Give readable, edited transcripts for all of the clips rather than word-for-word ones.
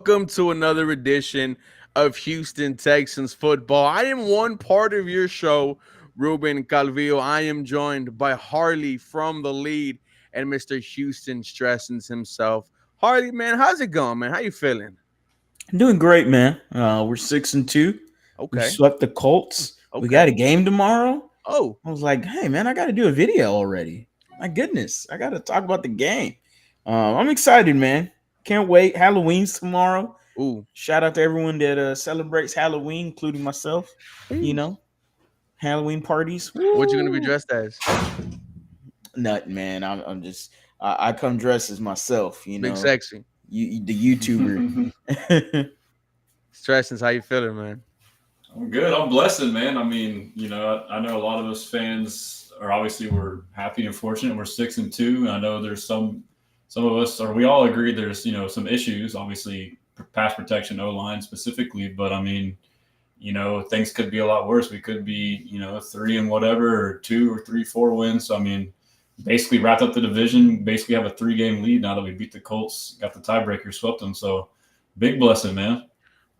welcome to another edition of Houston Texans football. I am one part of your show, Ruben Calvillo. I am joined by Harley from TheLead and Mr. Houston Stressens himself. Harley, man, how's it going, man? How you feeling? I'm doing great, man. We're 6-2. We Okay, swept the Colts. We got a okay. game tomorrow. Oh, I was like, hey, man, I got to do a video already. My goodness, I got to talk about the game. I'm excited, man. Can't wait. Halloween's tomorrow. ooh. Shout out to everyone that celebrates Halloween, including myself. You Sheesh. know, Halloween parties. What you gonna be Woo! dressed as? Nothing, man. I'm just I come dressed as myself. Big sexy. The YouTuber. Stressens, how you feeling, man? I'm good. I'm blessed, man. I mean, I know a lot of us fans are obviously we're happy and fortunate. We're 6-2, and I know there's some of us, or we all agree there's some issues. Obviously, pass protection, O line specifically, but I mean, things could be a lot worse. We could be 3 and whatever, or 2 or 3, 4 wins. So I mean, basically wrapped up the division. Basically have a 3-game lead now that we beat the Colts, got the tiebreaker, swept them. So big blessing, man.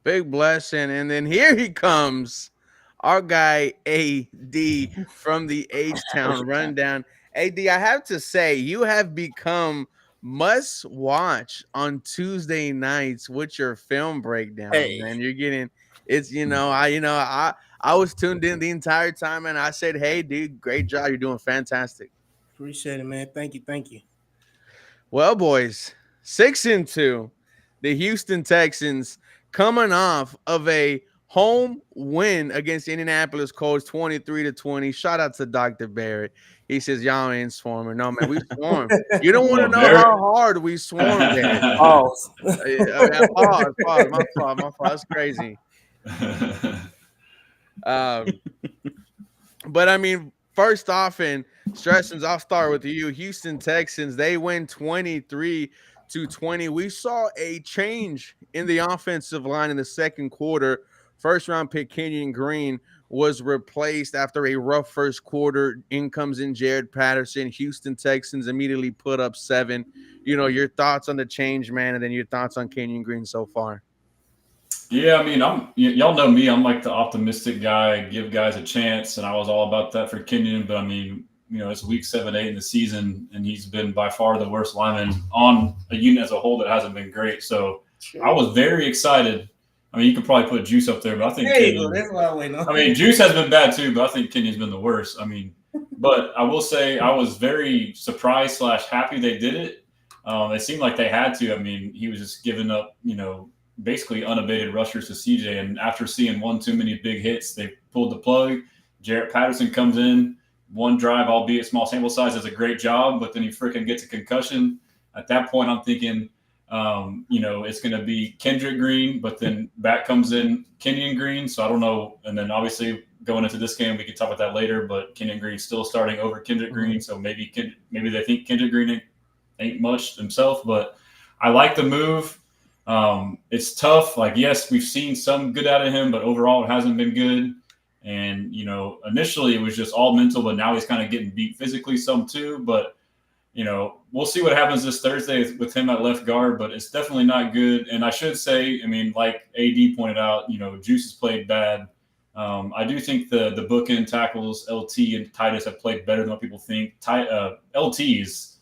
Big blessing. And then here he comes, our guy AD from the H Town Rundown. AD, I have to say, you have become must watch on Tuesday nights with your film breakdowns, Hey, man. You're getting it's I was tuned in the entire time and I said, hey, dude, great job. You're doing fantastic. appreciate it, man. Thank you, thank you. Well, boys, 6-2. The Houston Texans coming off of a home win against Indianapolis Colts 23-20. Shout out to Dr. Barrett. He says, y'all ain't swarming. No, man, we swarmed. You don't want to Well, know Barrett. how hard we swarmed there. Pause. Pause. My fault. That's crazy. Um, but I mean, first off, and Stressens, I'll start with you. Houston Texans, they win 23-20. We saw a change in the offensive line in the second quarter. First round pick Kenyon Green was replaced after a rough first quarter. In comes in Jared Patterson. Houston Texans immediately put up 7. Your thoughts on the change, man, and then your thoughts on Kenyon Green so far. Yeah, I mean, y'all know me. I'm like the optimistic guy, give guys a chance, and I was all about that for Kenyon. But I mean, it's week 7, 8 in the season, and he's been by far the worst lineman on a unit as a whole that hasn't been great. So I was very excited. I mean, you could probably put Juice up there, but I think There you go. Kenyon. That's what I wait on. I mean, Juice has been bad too, but I think Kenyon's been the worst. I mean, but I will say I was very surprised / happy they did it. It seemed like they had to. I mean, he was just giving up, basically unabated rushers to CJ. And after seeing one too many big hits, they pulled the plug. Jarrett Patterson comes in, one drive, albeit small sample size, does a great job, but then he freaking gets a concussion. At that point, I'm thinking, it's going to be Kendrick Green, but then back comes in Kenyon Green. So I don't know. And then obviously going into this game, we can talk about that later, but Kenyon Green's still starting over Kendrick Green. So maybe they think Kendrick Green ain't much himself, but I like the move. It's tough. Like, yes, we've seen some good out of him, but overall it hasn't been good. And, initially it was just all mental, but now he's kind of getting beat physically some too. But, we'll see what happens this Thursday with him at left guard, but it's definitely not good. And I should say, I mean, like AD pointed out, Juice has played bad. I do think the bookend tackles, LT and Titus, have played better than what people think. LTs,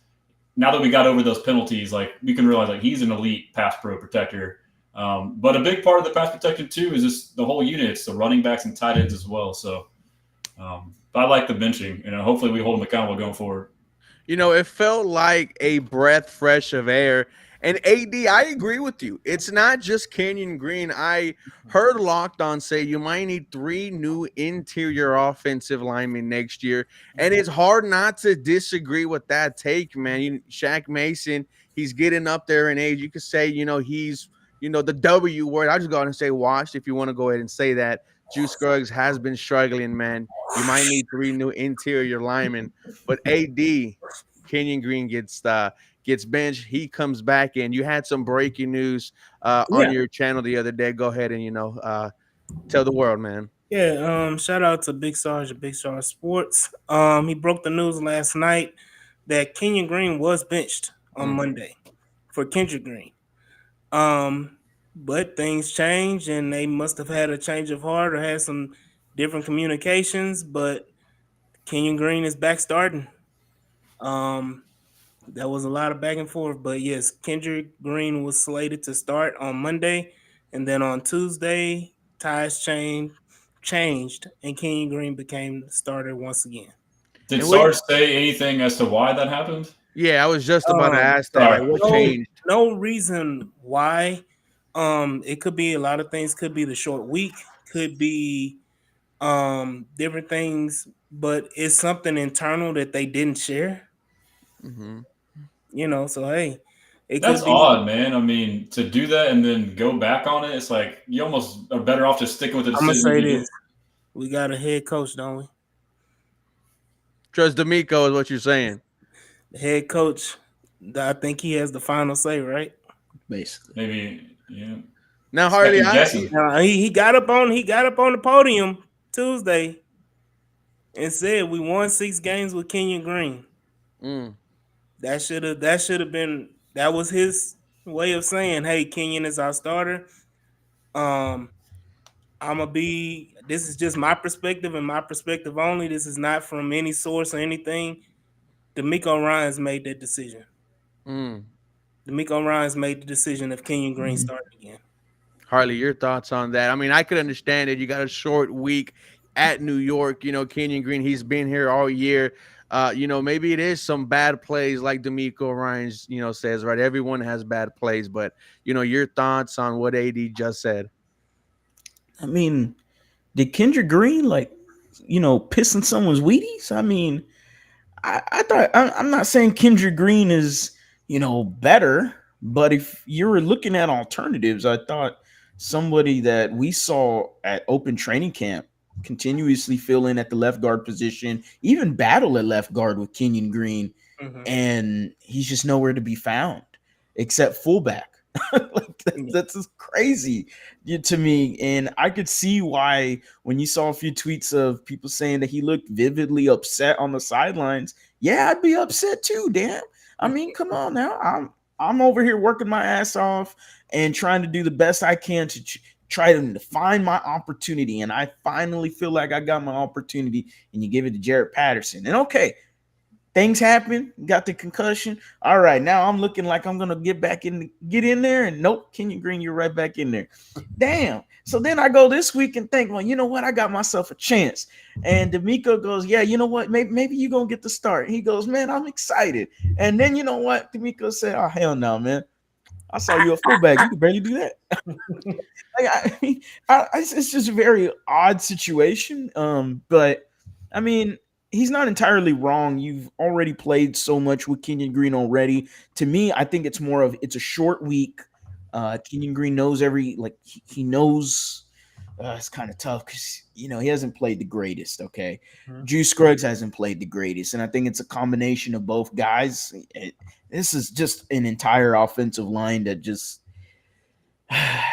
now that we got over those penalties, like we can realize like he's an elite pass pro protector. But a big part of the pass protection too is just the whole unit. It's the running backs and tight ends as well. So, but I like the benching. Hopefully we hold them accountable going forward. It felt like a breath fresh of air. And AD, I agree with you. It's not just Kenyon Green. I heard Locked On say you might need 3 new interior offensive linemen next year. And it's hard not to disagree with that take, man. Shaq Mason, he's getting up there in age. You could say, he's, the W word. I'll just go ahead and say washed if you want to go ahead and say that. Juice Scruggs has been struggling, man. You might need 3 new interior linemen. But AD, Kenyon Green gets benched. He comes back in. You had some breaking news on your channel the other day. Go ahead and tell the world, man. Yeah, shout out to Big Sarge at Big Sarge Sports. He broke the news last night that Kenyon Green was benched on Monday for Kendrick Green. but things change, and they must have had a change of heart or had some different communications. But Kenyon Green is back starting. Um, That was a lot of back and forth, but yes, Kendrick Green was slated to start on Monday, and then on Tuesday, changed, and Kenyon Green became the starter once again. Did And what? Sarge say anything as to why that happened? Yeah, I was just about to ask that. Like, Sorry. what No, changed? no reason why. It could be a lot of things. Could be the short week. Could be different things, but it's something internal that they didn't share. Hmm. So hey, it That's could be. odd, man. I mean, to do that and then go back on it, it's like you almost are better off just sticking with the I'm gonna decision say you this: made. we got a head coach, don't we? Trust D'Amico is what you're saying. The head coach, I think he has the final say, right? basically. Maybe, yeah. Now, Harley, Second I guessing. Now he got up on the podium Tuesday and said we won 6 games with Kenyon Green. mm, That was his way of saying, hey, Kenyon is our starter. Um, this is just my perspective and my perspective only. This is not from any source or anything. D'Amico Ryans made that decision. mm. D'Amico Ryans made the decision of Kenyon Green Mhm. starting again. Harley, your thoughts on that? I mean, I could understand it. You got a short week at New York. Kenyon Green, he's been here all year. Maybe it is some bad plays, like D'Amico Ryan's, says, right? Everyone has bad plays, but your thoughts on what AD just said. I mean, did Kendrick Green piss in someone's Wheaties? I mean, I thought I'm not saying Kendrick Green is better, but if you were looking at alternatives, I thought somebody that we saw at open training camp continuously fill in at the left guard position, even battle at left guard with Kenyon Green, Mm-hmm. and he's just nowhere to be found except fullback. That's just crazy to me, and I could see why when you saw a few tweets of people saying that he looked vividly upset on the sidelines. Yeah, I'd be upset too. Damn, I mean, come on now. I'm over here working my ass off and trying to do the best I can to try to find my opportunity, and I finally feel like I got my opportunity. And you give it to Jared Patterson, and okay, things happen, got the concussion. All right, now I'm looking like I'm gonna get in there, and nope, Kenyon Green, you're right back in there. Damn. So then I go this week and think, well, you know what? I got myself a chance. And D'Amico goes, yeah, you know what? Maybe you're gonna get the start. He goes, man, I'm excited. And then you know what? D'Amico said, oh hell no, man. I saw you a fullback. You could barely do that. It's just a very odd situation. But I mean, he's not entirely wrong. You've already played so much with Kenyon Green already. To me, I think it's a short week. Kenyon Green knows he knows. It's kind of tough because he hasn't played the greatest. Okay, Juice Scruggs hasn't played the greatest, and I think it's a combination of both guys. This is just an entire offensive line that just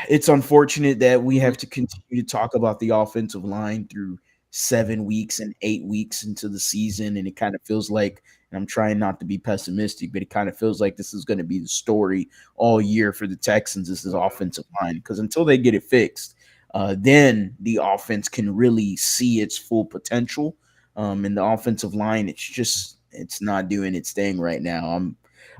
it's unfortunate that we have to continue to talk about the offensive line through 7 weeks and 8 weeks into the season. And it kind of feels like, and I'm trying not to be pessimistic, but it kind of feels like this is going to be the story all year for the Texans. This is offensive line, because until they get it fixed, then the offense can really see its full potential. And the offensive line, it's not doing its thing right now.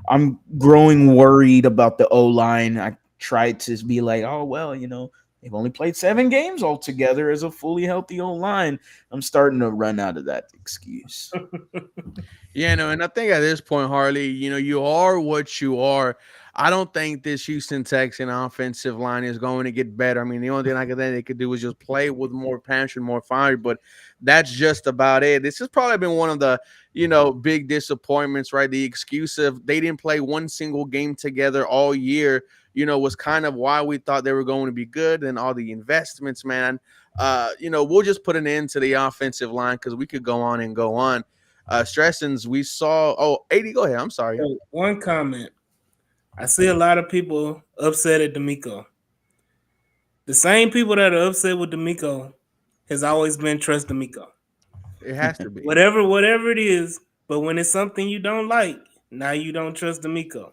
I'm growing worried about the O line. I tried to be like, oh well, they've only played 7 games altogether as a fully healthy O line. I'm starting to run out of that excuse. Yeah, no, and I think at this point, Harley, you are what you are. I don't think this Houston Texan offensive line is going to get better. I mean, the only thing I think they could do is just play with more passion, more fire, but that's just about it. This has probably been one of the, big disappointments, right? The excuse of they didn't play one single game together all year, was kind of why we thought they were going to be good, and all the investments, man. We'll just put an end to the offensive line because we could go on and go on. Stressings, we saw. Oh, 80, go ahead. I'm sorry. So, one comment. I see a lot of people upset at D'Amico. The same people that are upset with D'Amico has always been trust D'Amico. It has to be. Whatever it is, but when it's something you don't like, now you don't trust D'Amico.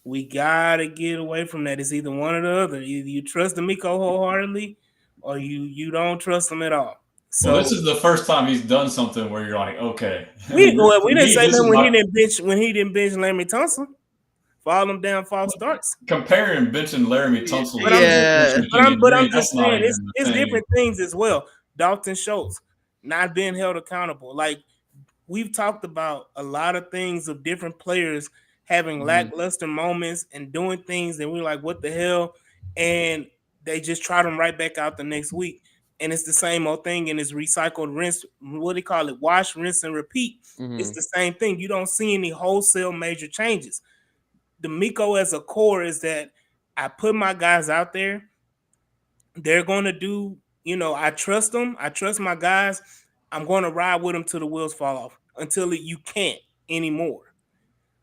We gotta get away from that. It's either one or the other. Either you trust D'Amico wholeheartedly, or you don't trust him at all. Well, So this is the first time he's done something where you're like, okay. we For didn't me, say this that is my when he didn't bench Larry Tunsil for all them damn false starts. comparing benching Laramie Tunsil But I'm to just Yeah. benching Kenyon but Green. I'm That's just not saying even the it's same. different things as well. Dalton Schultz not being held accountable. Like we've talked about a lot of things of different players having lackluster moments and doing things that we're like, what the hell? And they just trot them right back out the next week. And it's the same old thing, and it's recycled, rinse, what do you call it? Wash, rinse, and repeat. It's the same thing. You don't see any wholesale major changes. The Miko as a core is that I put my guys out there. They're going to do, I trust them. I trust my guys. I'm going to ride with them till the wheels fall off until you can't anymore.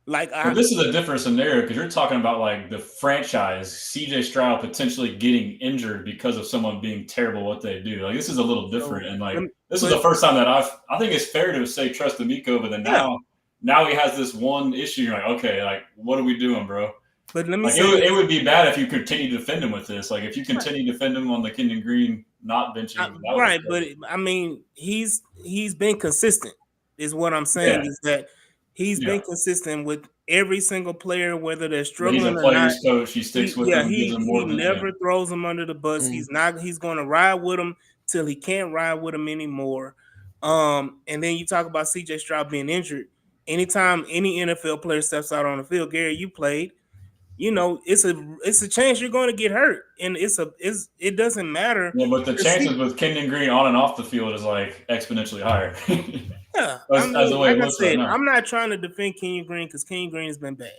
Like But this is a different scenario because you're talking about like the franchise, CJ Stroud potentially getting injured because of someone being terrible at what they do. Like this is a little different, and like this is the first time that I think it's fair to say trust D'Amico, but then now he has this one issue. You're like, okay, like what are we doing, bro? But let me like say it would be bad if you continue to defend him with this. Like if you continue to defend him on the Kenyon Green not benching, right? But I mean, he's been consistent. Is what I'm saying is that he's been consistent with every single player, whether they're struggling he's a or not. player's coach. He sticks with them. Gives them more He than never throws them under the bus. He's going to ride with them till he can't ride with them anymore. And then you talk about CJ Stroud being injured. Anytime any NFL player steps out on the field, Gary, you played. It's a chance you're going to get hurt, and it doesn't matter. Yeah, but the chances with Kenyon Green on and off the field is like exponentially higher. Yeah, as the way like it I looks said, right now. I'm not trying to defend Kenyon Green because Kenyon Green has been bad.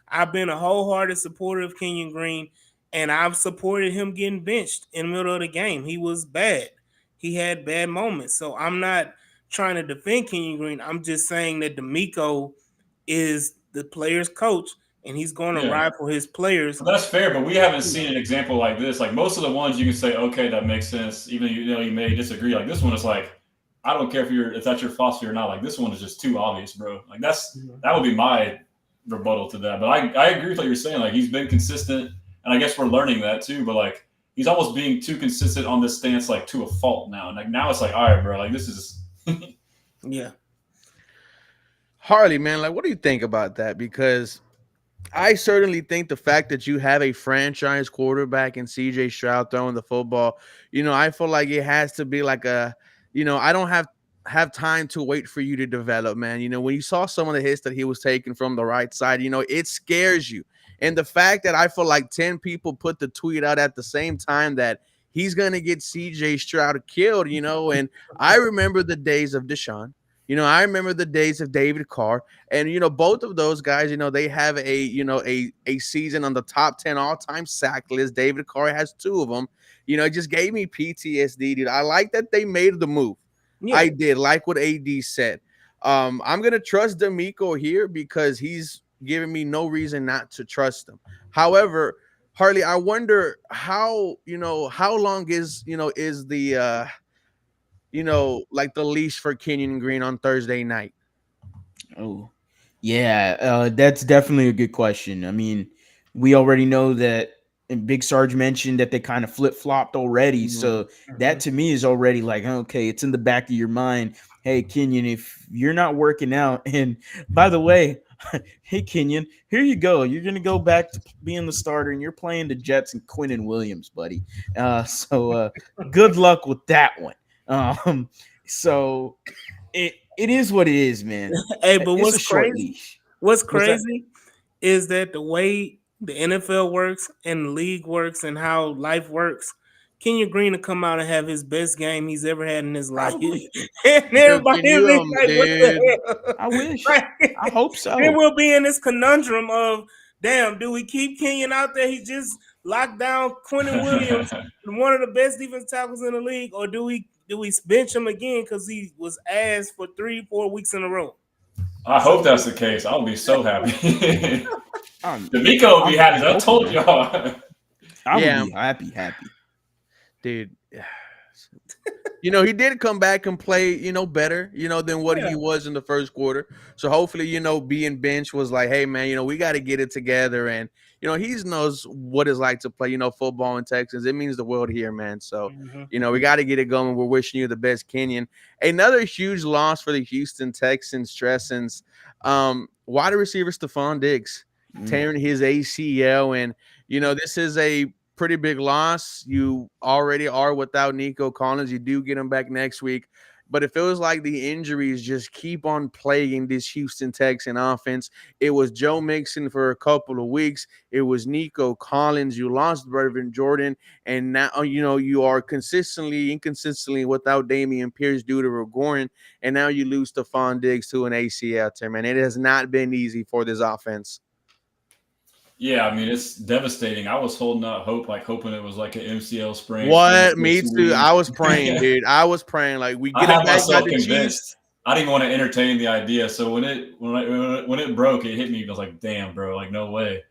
I've been a wholehearted supporter of Kenyon Green, and I've supported him getting benched in the middle of the game. He was bad. He had bad moments. So I'm not trying to defend Kenyon Green. I'm just saying that D'Amico is the player's coach, and he's going to ride for his players. Well, that's fair, but we haven't seen an example like this. Like most of the ones you can say, okay, that makes sense. Even you may disagree. Like this one is like, I don't care if that's your philosophy or not. Like this one is just too obvious, bro. Like that would be my rebuttal to that. But I agree with what you're saying. Like he's been consistent, and I guess we're learning that too. But like he's almost being too consistent on this stance, like to a fault now. And like now it's like, all right, bro. Like this is yeah. Harley, man, like what do you think about that? Because I certainly think the fact that you have a franchise quarterback in CJ Stroud throwing the football, I feel like it has to be like I don't have time to wait for you to develop, man. When you saw some of the hits that he was taking from the right side, it scares you. And the fact that I feel like 10 people put the tweet out at the same time that he's going to get CJ Stroud killed, and I remember the days of Deshaun. I remember the days of David Carr, and both of those guys. They have a season on the top 10 all-time sack list. David Carr has 2 of them. It just gave me PTSD, dude. I like that they made the move. Yeah. I did like what AD said. I'm gonna trust D'Amico here because he's giving me no reason not to trust him. However, Harley, I wonder how long is the like the leash for Kenyon Green on Thursday night? Oh, yeah, that's definitely a good question. I mean, we already know that, and Big Sarge mentioned that they kind of flip-flopped already. So that to me is already like, okay, it's in the back of your mind. Hey, Kenyon, if you're not working out, and by the way, hey, Kenyon, here you go. You're going to go back to being the starter, and you're playing the Jets and Quinnen Williams, buddy. So good luck with that one. So it is what it is, man. Hey, but it's what's a short crazy? leash. What's crazy is that the way the NFL works and the league works and how life works, Kenyon Green will come out and have his best game he's ever had in his life. And everybody will be like, what the hell? I wish. I hope so. Then we'll be in this conundrum of, damn, do we keep Kenyon out there? He just locked down Quinnen Williams, one of the best defense tackles in the league, or do we bench him again because he was ass for 3-4 weeks in a row? I hope that's the case. I'll be so happy. D'Amico will be happy. I told y'all. I'll be happy. Dude. He did come back and play, better, than what Yeah. he was in the first quarter. So hopefully, being bench was like, hey man, we got to get it together, and he knows what it's like to play, football in Texas. It means the world here, man. So Mhm. we got to get it going. We're wishing you the best, Kenyon. Another huge loss for the Houston Texans. Tressens, wide receiver Stephon Diggs tearing his ACL, and this is a pretty big loss. You already are without Nico Collins. You do get him back next week. But it feels like the injuries just keep on plaguing this Houston Texan offense. It was Joe Mixon for a couple of weeks. It was Nico Collins. You lost Brevin Jordan. And now, you are inconsistently without Damian Pierce due to Regorin. And now you lose Stephon Diggs to an ACL tear, man. It has not been easy for this offense. Yeah, I mean it's devastating. I was holding out hope, like hoping it was like an MCL sprain. Spend the What? Me first too. week. I was praying, dude. I was praying like we I get it had back by myself the Chiefs. convinced. I didn't even want to entertain the idea. So when it broke, it hit me. I was like, "Damn, bro! Like no way."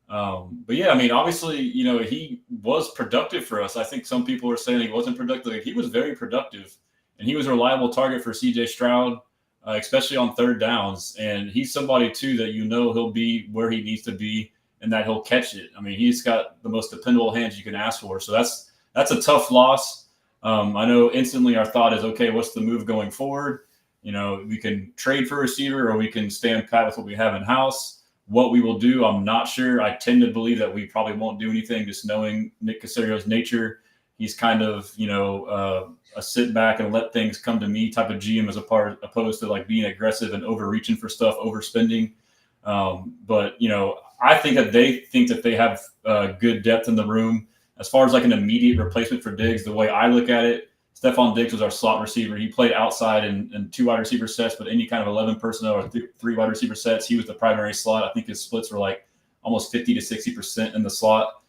But yeah, I mean, obviously, he was productive for us. I think some people were saying he wasn't productive. Like, he was very productive, and he was a reliable target for CJ Stroud, especially on third downs. And he's somebody too that he'll be where he needs to be, and that he'll catch it. I mean, he's got the most dependable hands you can ask for. So that's a tough loss. I know instantly our thought is, okay, what's the move going forward? We can trade for a receiver, or we can stand pat with what we have in house. What we will do, I'm not sure. I tend to believe that we probably won't do anything, just knowing Nick Caserio's nature. He's kind of, a sit back and let things come to me type of GM opposed to like being aggressive and overreaching for stuff, overspending. But I think that they have good depth in the room. As far as like an immediate replacement for Diggs, the way I look at it, Stephon Diggs was our slot receiver. He played outside in two wide receiver sets, but any kind of 11 personnel or three wide receiver sets, he was the primary slot. I think his splits were like almost 50 to 60% in the slot.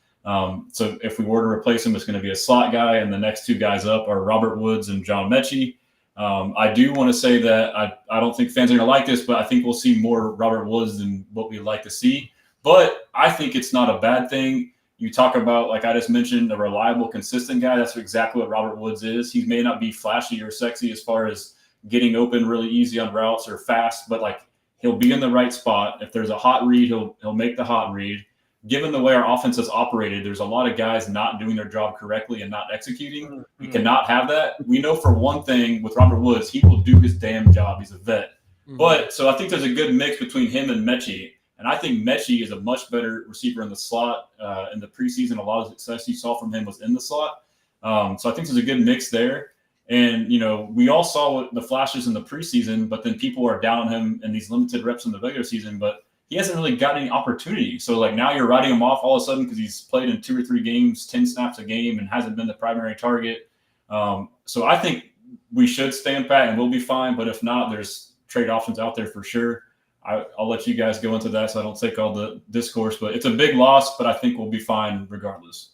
So if we were to replace him, it's going to be a slot guy, and the next two guys up are Robert Woods and John Mechie. I do want to say that I don't think fans are going to like this, but I think we'll see more Robert Woods than what we'd like to see. But I think it's not a bad thing. You talk about, like I just mentioned, a reliable, consistent guy. That's exactly what Robert Woods is. He may not be flashy or sexy as far as getting open really easy on routes or fast, but like he'll be in the right spot. If there's a hot read, he'll make the hot read. Given the way our offense has operated, there's a lot of guys not doing their job correctly and not executing. We cannot have that. We know for one thing with Robert Woods, he will do his damn job. He's a vet. But so I think there's a good mix between him and Mechie. And I think Mechie is a much better receiver in the slot. In the preseason, a lot of success you saw from him was in the slot. So I think there's a good mix there. And, we all saw the flashes in the preseason, but then people are down on him in these limited reps in the regular season. But he hasn't really got any opportunity. So, like, now you're writing him off all of a sudden because he's played in 2 or 3 games, 10 snaps a game, and hasn't been the primary target. So I think we should stand pat and we'll be fine. But if not, there's trade options out there for sure. I'll let you guys go into that so I don't take all the discourse. But it's a big loss, but I think we'll be fine regardless.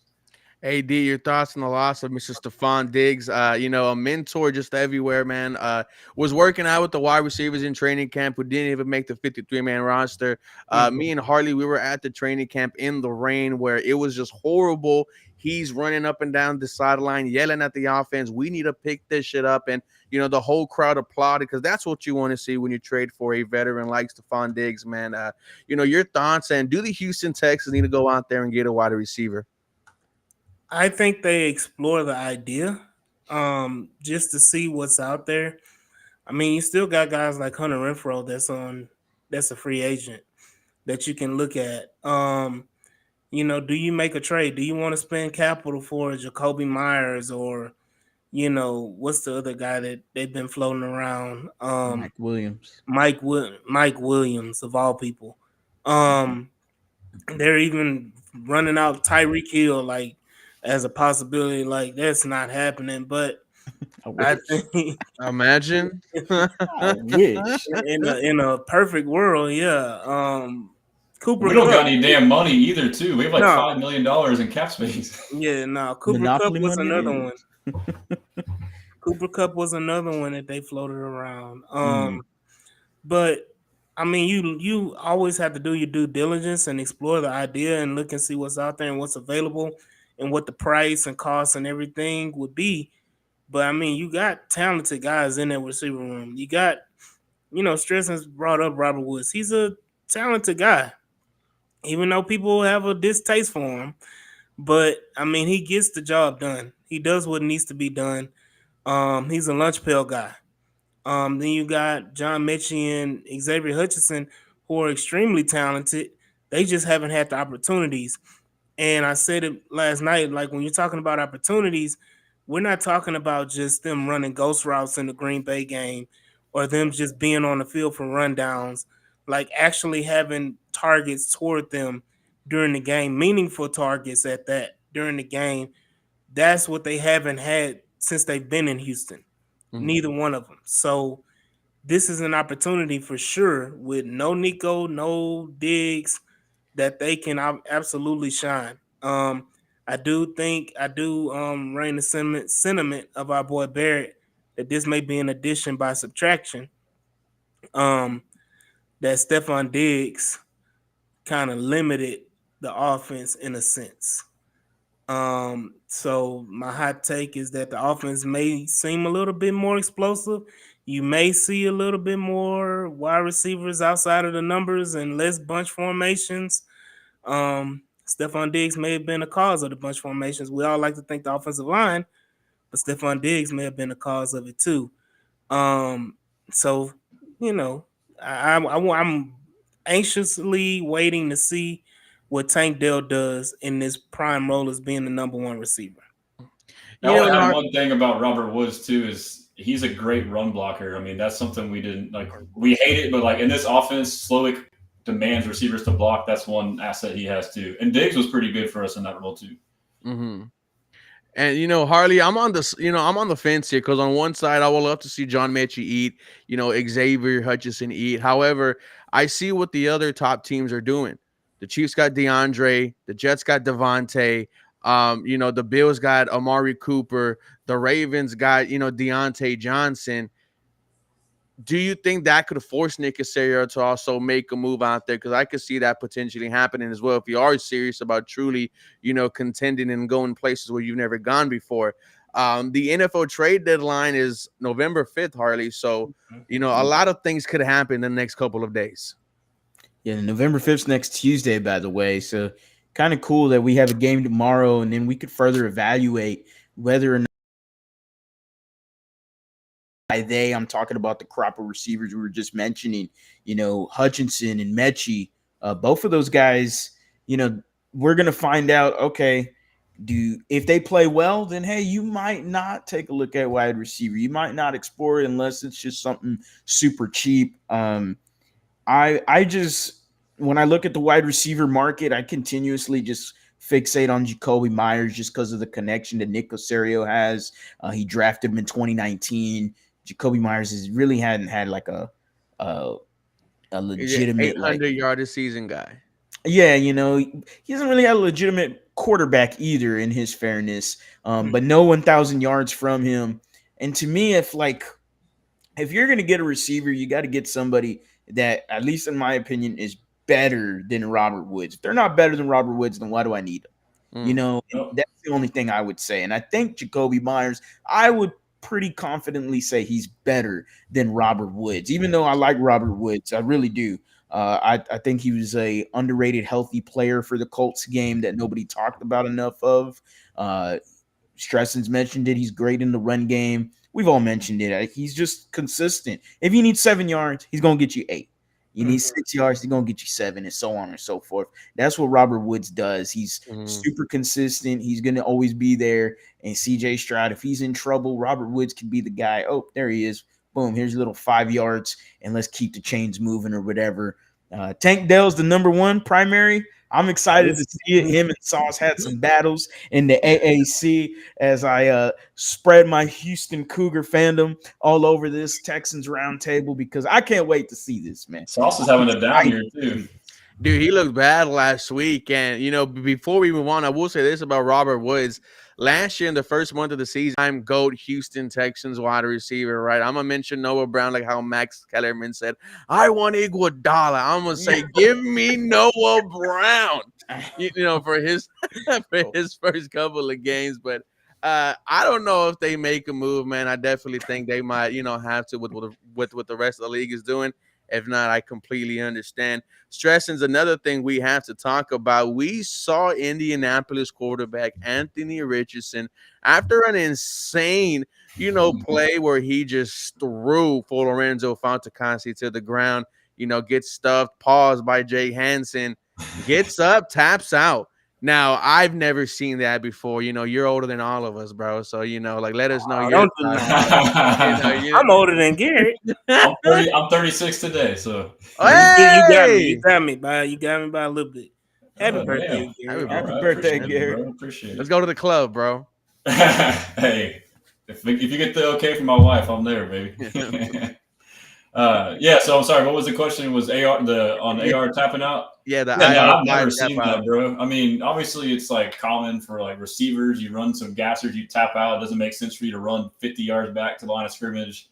AD, your thoughts on the loss of Mr. Stephon Diggs? A mentor just everywhere, man. Was working out with the wide receivers in training camp who didn't even make the 53-man roster. Me and Harley, we were at the training camp in the rain where it was just horrible. He's running up and down the sideline, yelling at the offense. We need to pick this shit up. And, the whole crowd applauded because that's what you want to see when you trade for a veteran like Stephon Diggs, man. Your thoughts, and do the Houston Texans need to go out there and get a wide receiver? I think they explore the idea just to see what's out there. I mean, you still got guys like Hunter Renfrow that's a free agent that you can look at. Do you make a trade? Do you want to spend capital for Jacoby Myers or, what's the other guy that they've been floating around? Mike Williams. Mike Williams, of all people. They're even running out Tyreek Hill like as a possibility. Like, that's not happening. But I think Imagine. I wish. in a perfect world, yeah. Cooper We don't Kupp, got any damn money either, too. We have like No. $5 million in cap space. Yeah, no. Cooper Monopoly Kupp was money another it one. Cooper Kupp was another one that they floated around. But I mean, you always have to do your due diligence and explore the idea and look and see what's out there and what's available and what the price and cost and everything would be But I mean, you got talented guys in that receiver room. You got, Stresson's brought up Robert Woods. He's a talented guy, even though people have a distaste for him. But I mean, he gets the job done. He does what needs to be done. He's a lunch pail guy. Then you got John Mechie and Xavier Hutchinson, who are extremely talented. They just haven't had the opportunities. And I said it last night, like when you're talking about opportunities, we're not talking about just them running ghost routes in the Green Bay game or them just being on the field for rundowns, like actually having targets toward them during the game, meaningful targets at that during the game. That's what they haven't had since they've been in Houston. Neither one of them. So this is an opportunity for sure with no Nico, no Diggs, that they can absolutely shine. I do reign the sentiment of our boy Barrett that this may be an addition by subtraction. That Stephon Diggs kind of limited the offense in a sense. So my hot take is that the offense may seem a little bit more explosive. You may see a little bit more wide receivers outside of the numbers and less bunch formations. Stephon Diggs may have been a cause of the bunch formations. We all like to think the offensive line, but Stephon Diggs may have been a cause of it too. So you know, I'm anxiously waiting to see what Tank Dell does in this prime role as being the number one receiver. I want to add one thing about Robert Woods too is he's a great run blocker. I mean, that's something we didn't like. We hate it, but like in this offense, Slowick demands receivers to block. That's one asset he has too. And Diggs was pretty good for us in that role too. Mm-hmm. And Harley, I'm on this. I'm on the fence here because on one side, I would love to see John Mechie eat. Xavier Hutchinson eat. However, I see what the other top teams are doing. The Chiefs got DeAndre. The Jets got Devontae. The Bills got Amari Cooper. The Ravens got Deontay Johnson. Do you think that could force Nick Casario to also make a move out there? Because I could see that potentially happening as well if you are serious about truly, contending and going places where you've never gone before. The NFL trade deadline is November 5th, Harley. So, a lot of things could happen in the next couple of days. Yeah, November 5th next Tuesday, by the way. So kind of cool that we have a game tomorrow, and then we could further evaluate whether or not I'm talking about the crop of receivers we were just mentioning, Hutchinson and Mechie. Both of those guys, we're going to find out, okay, if they play well, then, hey, you might not take a look at wide receiver. You might not explore it unless it's just something super cheap. I just, when I look at the wide receiver market, I continuously just fixate on Jacoby Myers just because of the connection that Nick Casario has. He drafted him in 2019. Jacoby Myers really hadn't had like a legitimate 800-yard a season guy. Yeah, he hasn't really had a legitimate quarterback either, in his fairness. But no 1,000 yards from him. And to me, if you're going to get a receiver, you got to get somebody that, at least in my opinion, is better than Robert Woods. If they're not better than Robert Woods, then why do I need them? That's the only thing I would say. And I think Jacoby Myers, I would pretty confidently say he's better than Robert Woods, even though I like Robert Woods. I really do. I think he was a underrated, healthy player for the Colts game that nobody talked about enough of. Stresson's mentioned it. He's great in the run game. We've all mentioned it. He's just consistent. If you need 7 yards, he's going to get you 8. You need 6 yards, he's going to get you 7, and so on and so forth. That's what Robert Woods does. He's super consistent. He's going to always be there. And CJ Stroud, if he's in trouble, Robert Woods can be the guy. Oh, there he is. Boom, here's a little 5 yards, and let's keep the chains moving or whatever. Tank Dell's the number one primary. I'm excited to see it. Him and Sauce had some battles in the AAC as I spread my Houston Cougar fandom all over this Texans roundtable because I can't wait to see this, man. Sauce is having a down year too. Dude, he looked bad last week. And, before we move on, I will say this about Robert Woods. Last year in the first month of the season, I'm GOAT Houston Texans wide receiver, right? I'm going to mention Noah Brown like how Max Kellerman said, I want Iguodala. I'm going to say, give me Noah Brown, for his first couple of games. But I don't know if they make a move, man. I definitely think they might, have to with what the rest of the league is doing. If not, I completely understand. Stressing's another thing we have to talk about. We saw Indianapolis quarterback Anthony Richardson after an insane, play where he just threw for Lorenzo Fantacassi to the ground. Gets stuffed, paused by Jay Hansen, gets up, taps out. Now, I've never seen that before. You're older than all of us, bro. So, let us know your Don't do thoughts. that. I'm older than Garrett. I'm 30. I'm 36 today. So You got me. Hey! You got me by a little bit. Happy birthday, damn. Garrett. Happy All right, birthday, appreciate it, Gary. bro. Appreciate Let's it. go to the club, bro. Hey, if you get the okay from my wife, I'm there, baby. Yeah. So I'm sorry. What was the question? Was AR AR tapping out? Yeah, the Yeah, no, I've IR5 never tap seen out. that, bro. I mean, obviously, it's like common for like receivers. You run some gassers, you tap out. It doesn't make sense for you to run 50 yards back to the line of scrimmage.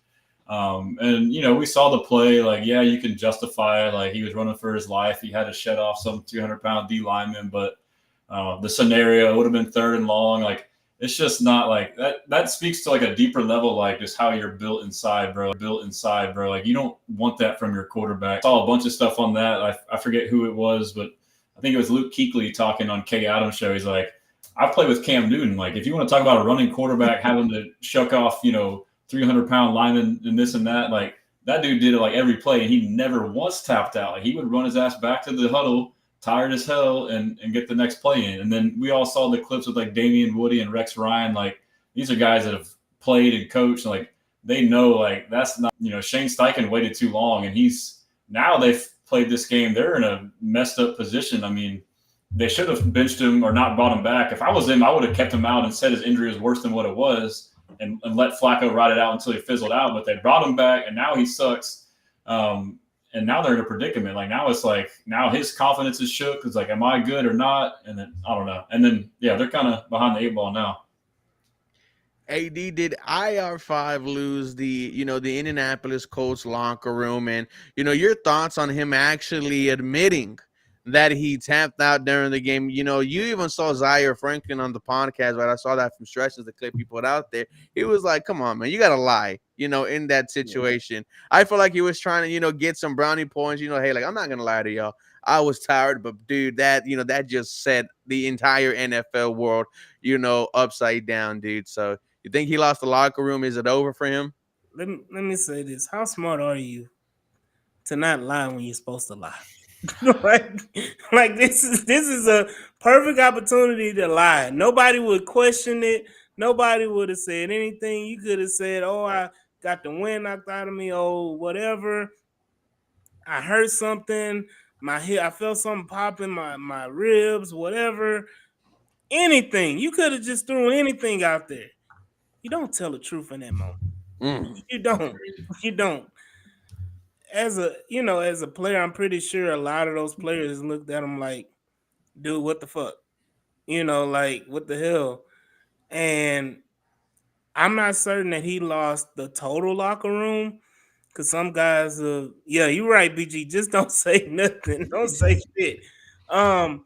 And we saw the play. Like, yeah, you can justify it. Like he was running for his life. He had to shed off some 200-pound D lineman, but the scenario would have been 3rd and long. Like it's just not like that. That speaks to like a deeper level, like just how you're built inside, bro. Like you don't want that from your quarterback. I saw a bunch of stuff on that. I forget who it was, but I think it was Luke Kuechly talking on Kay Adams' show. He's like, I play with Cam Newton. Like if you want to talk about a running quarterback having to shuck off, 300-pound linemen and this and that, like that dude did it like every play, and he never once tapped out. Like he would run his ass back to the huddle, tired as hell, and get the next play in. And then we all saw the clips with like Damian Woody and Rex Ryan. Like these are guys that have played and coached. Like they know like that's not, Shane Steichen waited too long, and they've played this game. They're in a messed up position. I mean, they should have benched him or not brought him back. If I was him, I would have kept him out and said his injury was worse than what it was, and let Flacco ride it out until he fizzled out. But they brought him back, and now he sucks. And now they're in a predicament. Like now it's like now his confidence is shook. It's like, am I good or not? And then I don't know. And then they're kind of behind the 8 ball now. AD, did IR5 lose the Indianapolis Colts locker room? And your thoughts on him actually admitting that he tapped out during the game. You even saw Zaire Franklin on the podcast, right? I saw that from Stretches, the clip he put out there. He was like, come on, man, you got to lie, in that situation. Yeah. I feel like he was trying to, get some brownie points, hey, like, I'm not going to lie to y'all. I was tired, but dude, that, that just set the entire NFL world, upside down, dude. So you think he lost the locker room? Is it over for him? Let me say this. How smart are you to not lie when you're supposed to lie? like this is a perfect opportunity to lie. Nobody would question it. Nobody would have said anything. You could have said, "Oh, I got the wind knocked out of me. Oh, whatever. I heard something. My hip. I felt something popping my ribs. Whatever. Anything. You could have just thrown anything out there. You don't tell the truth in that moment. You don't. You don't." As a player, I'm pretty sure a lot of those players looked at him like, dude, what the fuck? Like, what the hell? And I'm not certain that he lost the total locker room, because some guys, yeah, you're right, BG. Just don't say nothing. Don't say shit. And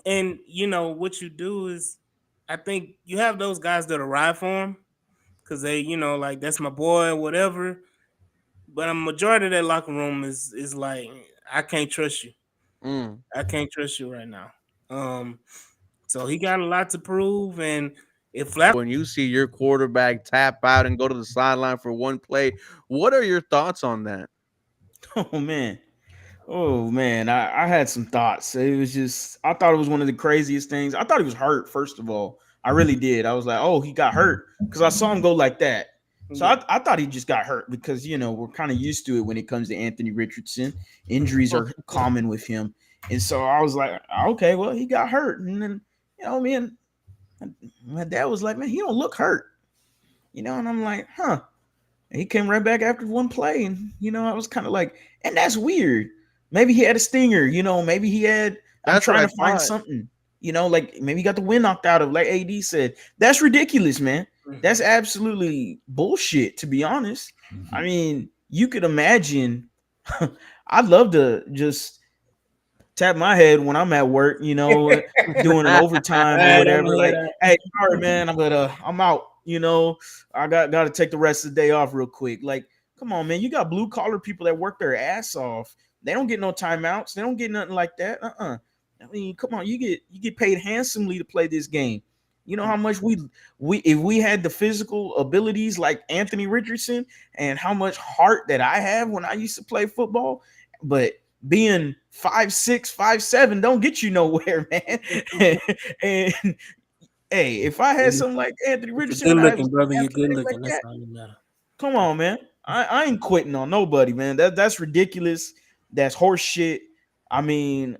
what you do is, I think you have those guys that ride for him because they, like, that's my boy, whatever. But a majority of that locker room is like, I can't trust you. I can't trust you right now. So he got a lot to prove, and if when you see your quarterback tap out and go to the sideline for one play, what are your thoughts on that? Oh man, I had some thoughts. It was just, I thought it was one of the craziest things. I thought he was hurt, first of all. I really did. I was like, oh, he got hurt, because I saw him go like that. So I thought he just got hurt, because we're kind of used to it when it comes to Anthony Richardson. Injuries are common with him. And so I was like, okay, well, he got hurt. And then, man, my dad was like, man, he don't look hurt. And I'm like, huh. And he came right back after one play. And, I was kind of like, and that's weird. Maybe he had a stinger, maybe he had, I'm trying to find something, like maybe he got the wind knocked out of, like AD said. That's ridiculous, man. That's absolutely bullshit, to be honest. I mean, you could imagine, I'd love to just tap my head when I'm at work, doing an overtime or whatever. Like, hey, sorry, man, I'm out. I got to take the rest of the day off real quick. Like, come on, man, you got blue collar people that work their ass off. They don't get no timeouts. They don't get nothing like that. I mean, come on, you get paid handsomely to play this game. You know how much we if we had the physical abilities like Anthony Richardson and how much heart that I have when I used to play football, but being 5'6", 5'7" don't get you nowhere, man. and hey, if I had something like Anthony Richardson, good looking, brother. You're good looking. Like That's all you matter. Come on, man. I ain't quitting on nobody, man. That's ridiculous. That's horse shit. I mean,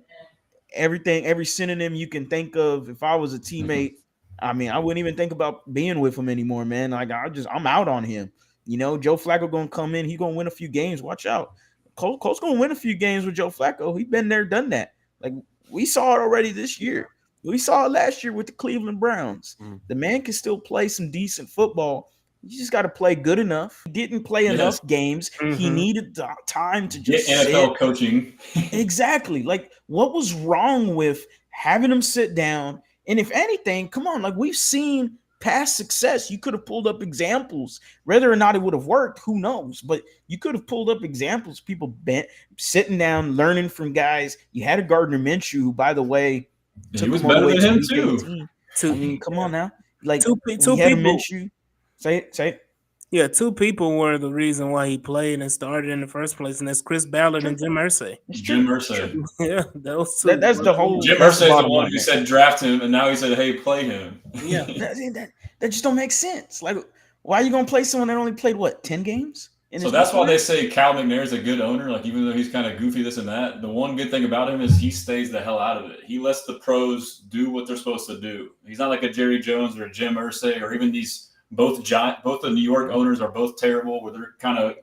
every synonym you can think of. If I was a teammate, I mean, I wouldn't even think about being with him anymore, man. Like I'm out on him. Joe Flacco gonna come in. He gonna win a few games. Watch out. Cole's gonna win a few games with Joe Flacco. He been there, done that. Like we saw it already this year. We saw it last year with the Cleveland Browns. The man can still play some decent football. You just got to play good enough. He didn't play enough games. He needed the time to just get NFL coaching. Exactly. Like, what was wrong with having him sit down? And if anything, come on, like we've seen past success. You could have pulled up examples. Whether or not it would have worked, who knows? But you could have pulled up examples. People bent, sitting down, learning from guys. You had a Gardner Minshew, who, by the way, he was better than him too. I mean, come on now. Like two we had a Minshew. Say it. Yeah, two people were the reason why he played and started in the first place, and that's Chris Ballard and Jim Irsay. Jim Irsay. Yeah, those two. That's the whole. Jim Irsay is the one who said draft him, and now he said, "Hey, play him." Yeah, that just don't make sense. Like, why are you gonna play someone that only played 10 games? So that's why they say Cal McNair is a good owner. Like, even though he's kind of goofy, this and that, the one good thing about him is he stays the hell out of it. He lets the pros do what they're supposed to do. He's not like a Jerry Jones or a Jim Irsay or even these both the New York owners are both terrible. Where they're kind of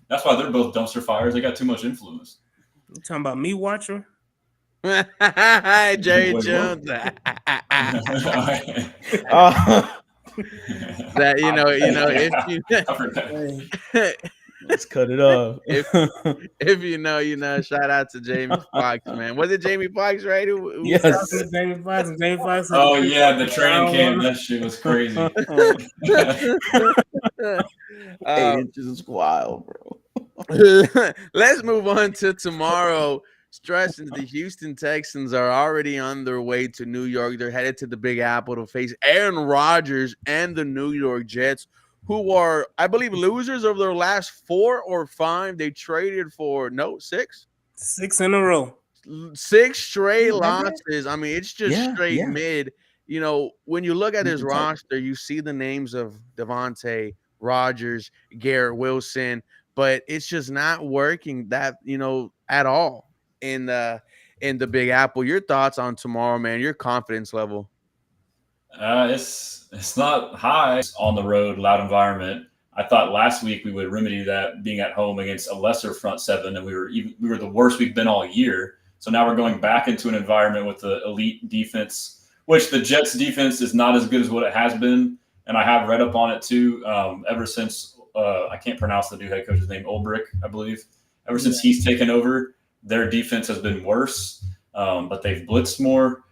that's why they're both dumpster fires. They got too much influence. You talking about me, Watcher? Jerry Jones. That if you let's cut it off. if you know, shout out to Jamie Foxx, man. Was it Jamie Foxx, right? Yes. Jamie Foxx. Oh yeah, the training camp. That shit was crazy. 8 inches is wild, bro. Let's move on to tomorrow. Stressing the Houston Texans are already on their way to New York. They're headed to the Big Apple to face Aaron Rodgers and the New York Jets, who are, I believe, losers of their last 4 or 5. They traded for 6? 6 in a row. 6 straight losses. I mean, it's just straight mid. When you look at his roster, you see the names of Devontae, Rodgers, Garrett Wilson, but it's just not working that, at all in the Big Apple. Your thoughts on tomorrow, man? Your confidence level? It's not high. It's on the road, loud environment. I thought last week we would remedy that being at home against a lesser front seven, and we were the worst we've been all year. So now we're going back into an environment with the elite defense, which the Jets defense is not as good as what it has been. And I have read up on it too. Ever since I can't pronounce the new head coach's name, Ulbrich, I believe. Ever since he's taken over, their defense has been worse, but they've blitzed more,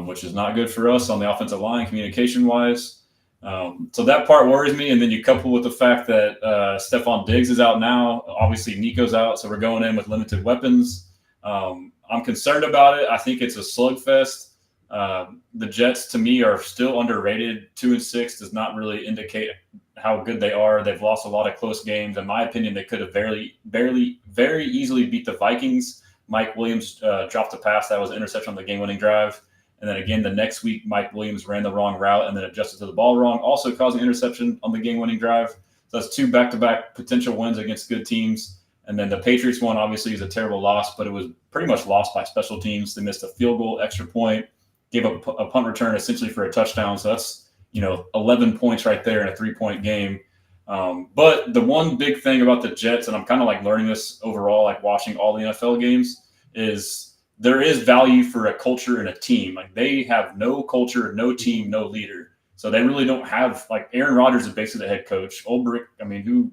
which is not good for us on the offensive line communication-wise. So that part worries me. And then you couple with the fact that Stephon Diggs is out now. Obviously, Nico's out, so we're going in with limited weapons. I'm concerned about it. I think it's a slugfest. The Jets, to me, are still underrated. 2-6 does not really indicate how good they are. They've lost a lot of close games. In my opinion, they could have very easily beat the Vikings. Mike Williams dropped a pass that was an interception on the game-winning drive. And then again, the next week, Mike Williams ran the wrong route and then adjusted to the ball wrong, also causing an interception on the game-winning drive. So that's 2 back-to-back potential wins against good teams. And then the Patriots one, obviously, is a terrible loss, but it was pretty much lost by special teams. They missed a field goal, extra point, gave up a punt return essentially for a touchdown. So that's 11 points right there in a 3-point game. But the one big thing about the Jets, and I'm kind of like learning this overall, like watching all the NFL games, is there is value for a culture and a team. Like they have no culture, no team, no leader. So they really don't have, like, Aaron Rodgers is basically the head coach. Ulbrich, I mean,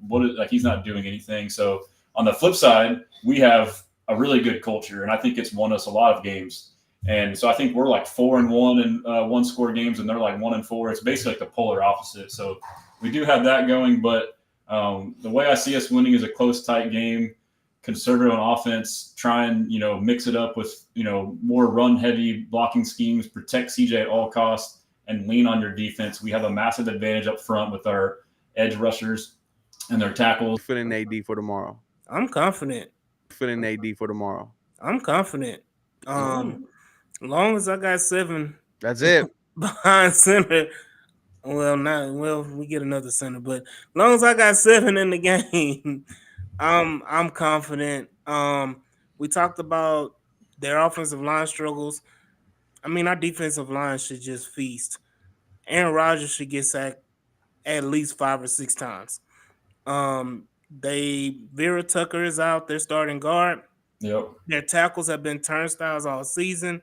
he's not doing anything. So on the flip side, we have a really good culture, and I think it's won us a lot of games. And so I think we're like 4-1 in one score games, and they're like 1-4. It's basically like the polar opposite. So we do have that going, but the way I see us winning is a close, tight game, conservative on offense, try and mix it up with more run-heavy blocking schemes, protect CJ at all costs, and lean on your defense. We have a massive advantage up front with our edge rushers and their tackles. Feeling AD for tomorrow. I'm confident. Feeling AD for tomorrow. I'm confident. As long as I got 7 That's it. behind center. We get another center, but as long as I got 7 in the game, I'm confident. We talked about their offensive line struggles. I mean, our defensive line should just feast. Aaron Rodgers should get sacked at least 5 or 6 times. Vera Tucker is out. Their starting guard. Yep. Their tackles have been turnstiles all season.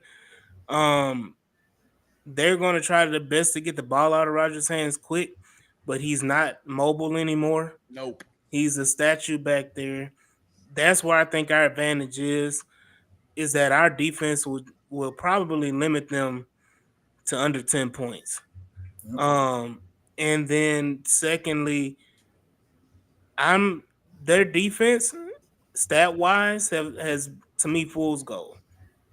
They're going to try their best to get the ball out of Rodgers' hands quick, but he's not mobile anymore. Nope. He's a statue back there. That's where I think our advantage is that our defense will probably limit them to under 10 points. And then secondly, their defense stat wise has to me fool's gold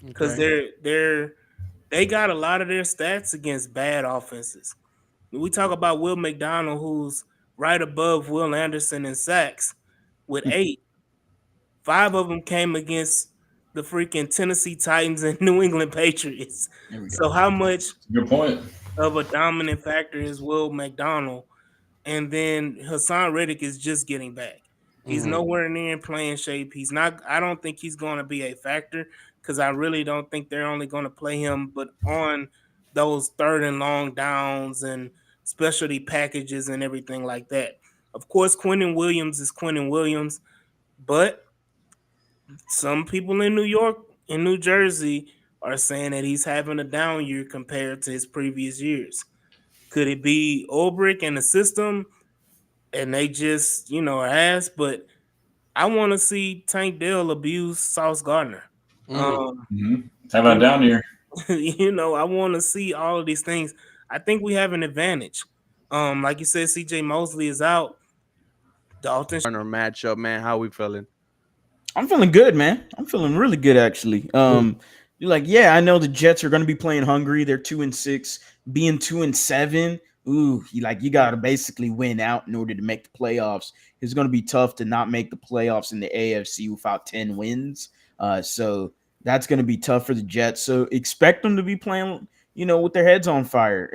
because they got a lot of their stats against bad offenses. We talk about Will McDonald, who's right above Will Anderson in sacks with 8. 5 of them came against the freaking Tennessee Titans and New England Patriots. So how much good point of a dominant factor is Will McDonald? And then Hassan Reddick is just getting back. He's nowhere near in playing shape. He's not. I don't think he's going to be a factor because I really don't think they're only going to play him, but on those 3rd and long downs and specialty packages and everything like that. Of course, Quinnen Williams is Quinnen Williams, but some people in New York and New Jersey are saying that he's having a down year compared to his previous years. Could it be Ulbrich and the system and they just, are ass? But I want to see Tank Dell abuse Sauce Gardner. How about down here? I want to see all of these things. I think we have an advantage. Like you said, CJ Mosley is out. Dalton Our matchup, man. How we feeling? I'm feeling good, man. I'm feeling really good, actually. You're like, yeah, I know the Jets are going to be playing hungry. They're 2-6, being 2-7. Ooh, you got to basically win out in order to make the playoffs. It's going to be tough to not make the playoffs in the AFC without 10 wins. So that's going to be tough for the Jets. So expect them to be playing, with their heads on fire.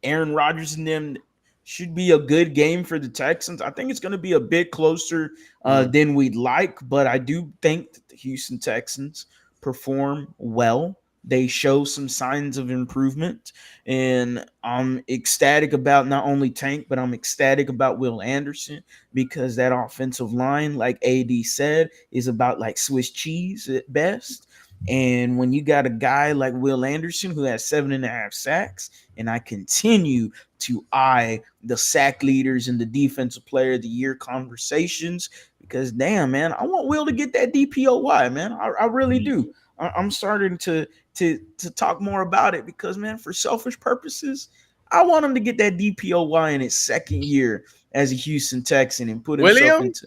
Aaron Rodgers and them should be a good game for the Texans. I think it's going to be a bit closer than we'd like, but I do think that the Houston Texans perform well. They show some signs of improvement, and I'm ecstatic about not only Tank, but I'm ecstatic about Will Anderson because that offensive line, like AD said, is about like Swiss cheese at best. And when you got a guy like Will Anderson who has 7.5 sacks, and I continue to eye the sack leaders and the defensive player of the year conversations because, damn, man, I want Will to get that DPOY, man. I really do. I'm starting to talk more about it because, man, for selfish purposes, I want him to get that DPOY in his 2nd year as a Houston Texan and put himself into.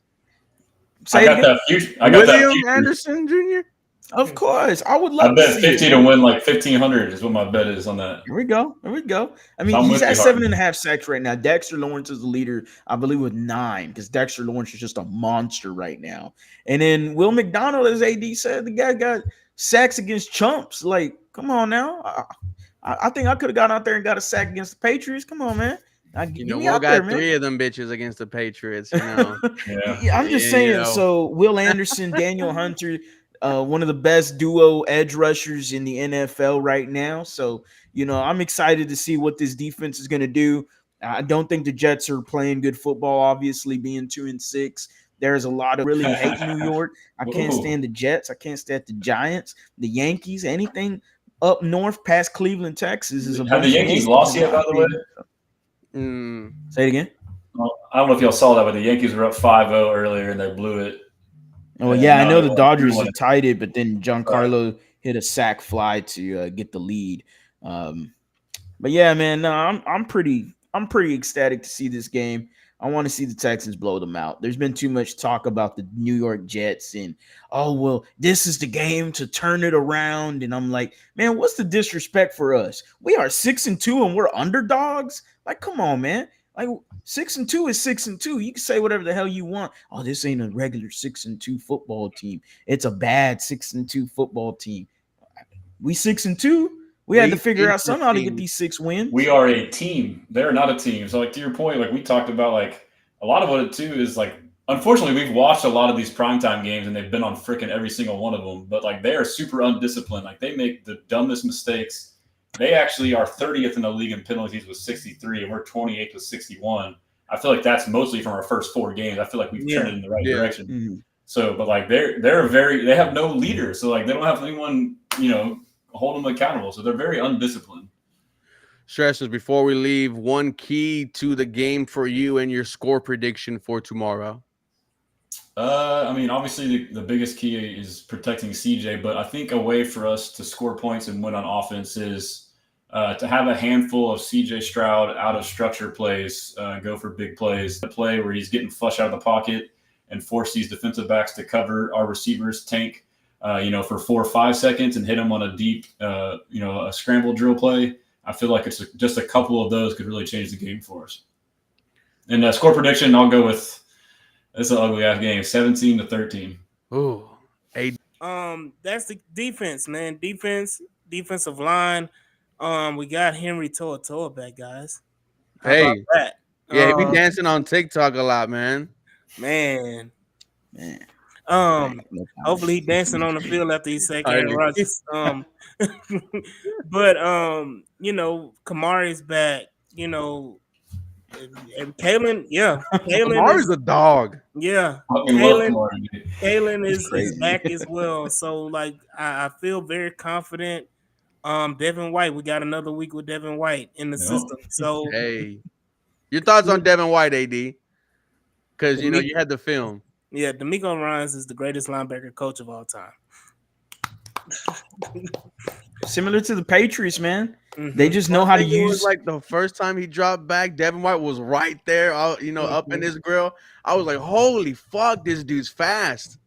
I got that future. William Anderson Jr. Of course, I would love. I bet 50 to win like 1,500 is what my bet is on that. Here we go. I mean, he's at 7.5 sacks right now. Dexter Lawrence is the leader, I believe, with 9 because Dexter Lawrence is just a monster right now. And then Will McDonald, as AD said, the guy got sacks against chumps. Like, come on now. I think I could have gone out there and got a sack against the Patriots. Come on, man. We'll got 3 of them bitches against the Patriots. Yeah, I'm just saying. So Will Anderson, Daniel Hunter. One of the best duo edge rushers in the NFL right now. So, I'm excited to see what this defense is going to do. I don't think the Jets are playing good football, obviously, being 2-6. There's a lot of really hate New York. I can't stand the Jets. I can't stand the Giants, the Yankees, anything up north past Cleveland, Texas. Have the Yankees lost yet, by the way? Say it again. Well, I don't know if y'all saw that, but the Yankees were up 5-0 earlier, and they blew it. Oh And yeah, I now know they the won Dodgers 3-1. have tied it, but then Right. Giancarlo hit a sac fly to get the lead. Um, But yeah, man, no, I'm pretty ecstatic to see this game. I want to see the Texans blow them out. There's been too much talk about the New York Jets and oh well, this is the game to turn it around. And I'm like, man, what's the disrespect for us? We are 6-2 and we're underdogs. Like, come on, man. Like 6-2 is 6-2. You can say whatever the hell you want. Oh, this ain't a regular 6-2 football team. It's a bad 6-2 football team. We 6-2. We had to We figure out somehow to get interesting. these 6 We wins. are a team. They're not a team. So, like, to your point, like we talked about, like a lot of what it too is like. Unfortunately, we've watched a lot of these primetime games, and they've been on freaking every single one of them. But like, they are super undisciplined. Like, they make the dumbest mistakes. They actually are 30th in the league in penalties with 63, and we're 28th with 61. I feel like that's mostly from our first 4 games. I feel like we've Yeah. trended in the right Yeah. direction. Mhm. So, but like they have no leader. So like they don't have anyone hold them accountable. So they're very undisciplined. Stressors, before we leave, one key to the game for you and your score prediction for tomorrow. I mean, obviously the biggest key is protecting CJ, but I think a way for us to score points and win on offense is to have a handful of CJ Stroud out of structure plays, go for big plays. The play where he's getting flush out of the pocket and force these defensive backs to cover our receivers tank, for 4 or 5 seconds and hit them on a deep, a scramble drill play. I feel like it's just a couple of those could really change the game for us. And score prediction, I'll go with. It's an ugly ass game, 17-13. Ooh, That's the defense, man. Defensive line. We got Henry Toa back, guys. How about hey, that? yeah, he be dancing on TikTok a lot, man. Man. Man, no Hopefully he comment. dancing on the field after he sacked Aaron Highly. Rodgers. But Kamari's back. And Kalen, Amari's a dog. yeah. Fucking love Kamara, dude. Kalen is crazy. back as well. So like I feel very confident. Devin White, we got another week with Devin White in the Yep. system. So Hey, your thoughts on Devin White, AD? Because Me- you had the film. yeah, D'Amico Ryans is the greatest linebacker coach of all time. Similar to the Patriots, man. Mhm. They just know how to It was use. like the first time he dropped back, Devin White was right there, up in his grill. I was like, holy fuck, this dude's fast.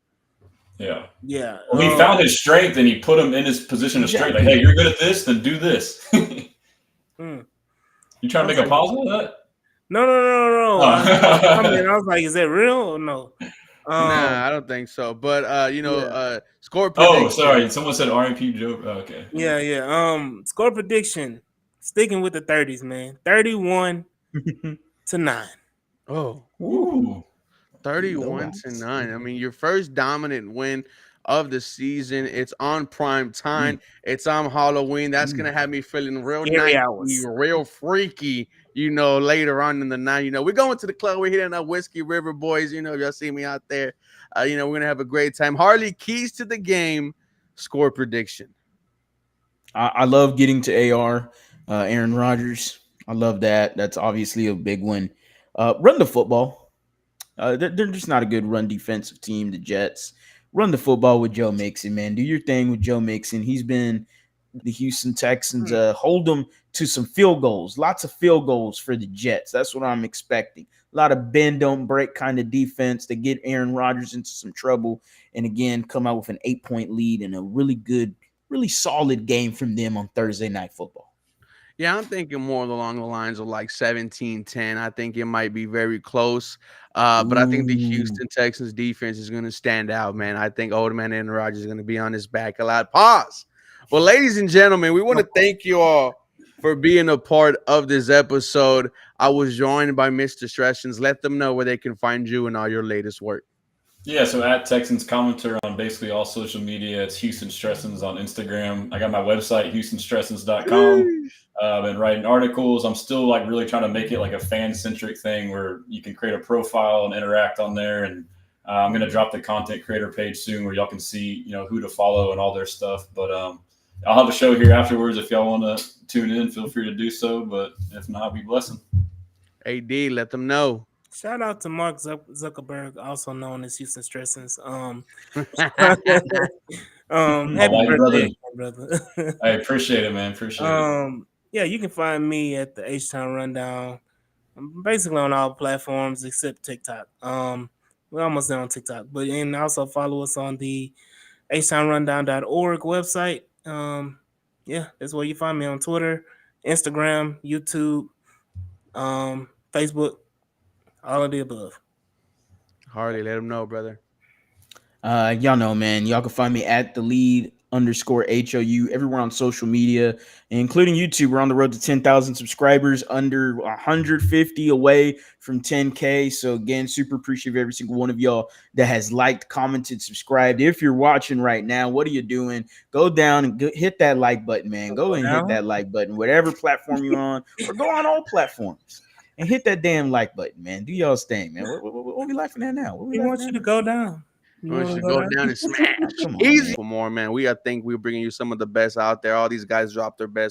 Yeah. Yeah. Well, he found his strength and he put him in his position of strength. Like, hey, you're good at this, then do this. Mm. You trying to make a pause on that? No. Oh. I was like, is that real or no? Nah, I don't think so. But score prediction. Oh, sorry. Someone said R.I.P. Joe. Oh, okay. Yeah. Score prediction. Sticking with the 30s, man. 31-9. Oh, Ooh. 31-9. I mean, your first dominant win of the season. It's on prime time. It's on Halloween. That's gonna have me feeling real Scary nice, hours. real freaky. Later on in the night. We're going to the club. We're hitting up Whiskey River Boys. Y'all see me out there. We're gonna have a great time. Harley, keys to the game. Score prediction. I love getting to AR, Aaron Rodgers. I love that. That's obviously a big one. Run the football. They're just not a good run defensive team, the Jets. Run the football with Joe Mixon, man. Do your thing with Joe Mixon. He's been the Houston Texans. Hold them to some field goals. Lots of field goals for the Jets. That's what I'm expecting. A lot of bend, don't break kind of defense to get Aaron Rodgers into some trouble. And again, come out with an 8-point lead and a really good, really solid game from them on Thursday Night Football. Yeah, I'm thinking more along the lines of like 17-10. I think it might be very close. But I think the Houston Texans defense is going to stand out, man. I think old man Aaron Rodgers is going to be on his back a lot. Pause. Well, ladies and gentlemen, we want to thank you all for being a part of this episode. I was joined by Mr. Stressens. Let them know where they can find you and all your latest work. Yeah, so at Texans Commenter on basically all social media. It's Houston Stressens on Instagram. I got my website, houstonstressens.com. I've been writing articles. I'm still like really trying to make it like a fan-centric thing where you can create a profile and interact on there. And I'm going to drop the content creator page soon where y'all can see, who to follow and all their stuff. But I'll have a show here afterwards. If y'all want to tune in, feel free to do so. But if not, be blessing. AD, let them know. Shout out to Mark Zuckerberg, also known as Houston Stressings. Happy like, brother. birthday again, brother. I appreciate it, man. Appreciate it. Yeah, you can find me at the H-Town Rundown. I'm basically on all platforms except TikTok. We're almost there on TikTok, but and also follow us on the htownrundown.org website. Yeah, that's where you find me on Twitter, Instagram, YouTube, Facebook, all of the above. Harley, let him know, brother. Y'all know, man. Y'all can find me at TheLead_HOU everywhere on social media, including YouTube. We're on the road to 10,000 subscribers, under 150 away from 10K. So again, super appreciative of every single one of y'all that has liked, commented, subscribed. If you're watching right now, what are you doing? Go down and hit that like button, man. Go and hit that like button, whatever platform you're on, or go on all platforms and hit that damn like button, man. Do y'all's thing, man. What we laughing at now? We want you to go down. You should go down and smash. Come on, Easy man. for more, man. I think we're bringing you some of the best out there. All these guys drop their best